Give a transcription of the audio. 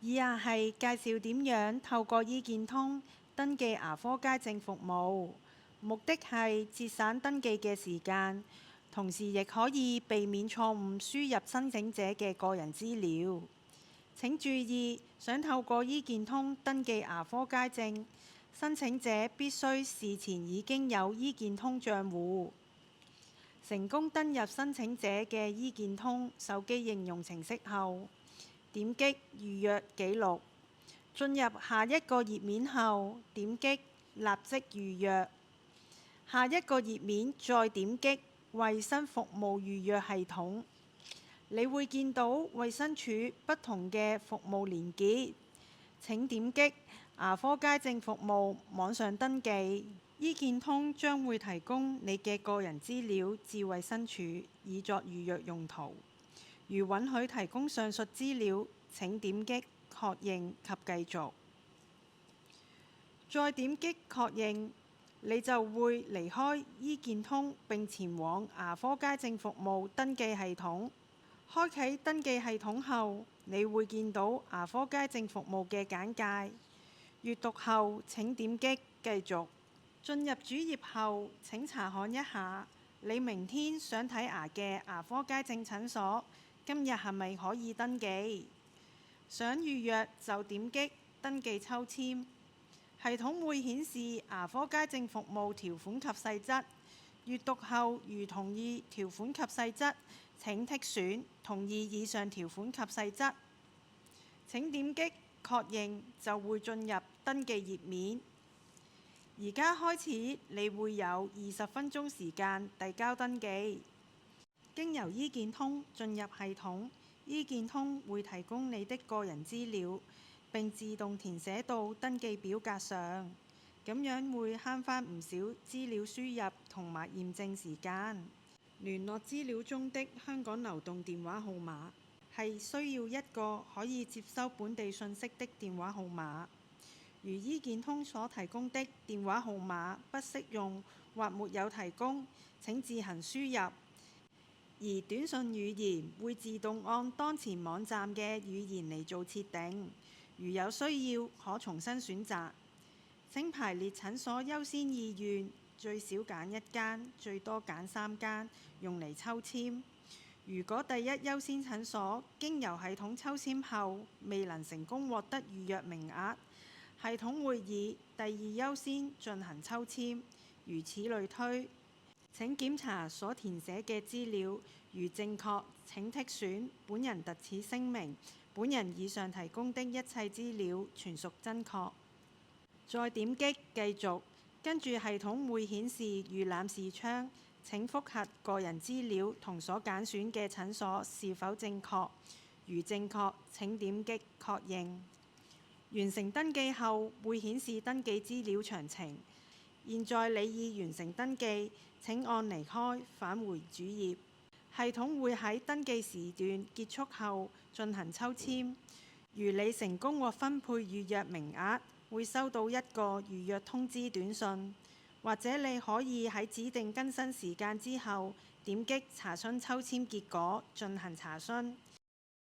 以下係介紹點樣透過醫健通登記牙科街症服務，目的係節省登記嘅時間，同時亦可以避免錯誤輸入申請者嘅個人資料。請注意，想透過醫健通登記牙科街症，申請者必須事前已經有醫健通帳戶。成功登入申請者嘅醫健通手機應用程式後，點擊預約記錄，進入下一個頁面後，點擊立即預約。下一個頁面再點擊衛生服務預約系統，你會見到衛生署不同嘅服務連結。請點擊牙科街症服務網上登記。醫健通將會提供你嘅個人資料至衛生署，以作預約用途。如允許提供上述資料，請點擊確認及繼續。再點擊確認，你就會離開醫健通並前往牙科街症服務登記系統。開啟登記系統後，你會見到牙科街症服務嘅簡介。閱讀後請點擊繼續。進入主頁後，請查看一下你明天想睇牙嘅牙科街症診所今日係咪可以登記。想預約就點擊登記抽籤。系統會顯示牙科街症服務條款及細則。閱讀後如同意條款及細則，請剔選同意以上條款及細則。請點擊確認就會進入登記頁面。而家開始，你會有20分鐘時間遞交登記。經由醫健通進入系統，醫健通會提供你的個人資料，並自動填寫到登記表格上，咁樣會慳返唔少資料輸入同埋驗證時間。聯絡資料中的香港流動電話號碼係需要一個可以接收本地訊息的電話號碼。如醫健通所提供的電話號碼不適用或沒有提供，請自行輸入。而短訊語言會自動按當前網站嘅語言嚟做設定，如有需要可重新選擇。請排列診所優先意願，最少揀1間，最多揀3間，用嚟抽籤。如果第一優先診所經由系統抽籤後未能成功獲得預約名額，系統會以第二優先進行抽籤，如此類推。請檢查所填寫嘅資料，如正確，請剔選本人特此聲明，本人以上提供的一切資料全屬真確。再點擊繼續，跟住系統會顯示預覽視窗，請覆核個人資料同所揀選嘅診所是否正確。如正確，請點擊確認。完成登記後會顯示登記資料詳情。現在你已完成登記，請按離開，返回主頁。系統會喺登記時段結束後進行抽籤。如你成功獲分配預約名額，會收到一個預約通知短訊，或者你可以喺指定更新時間之後點擊查詢抽籤結果進行查詢。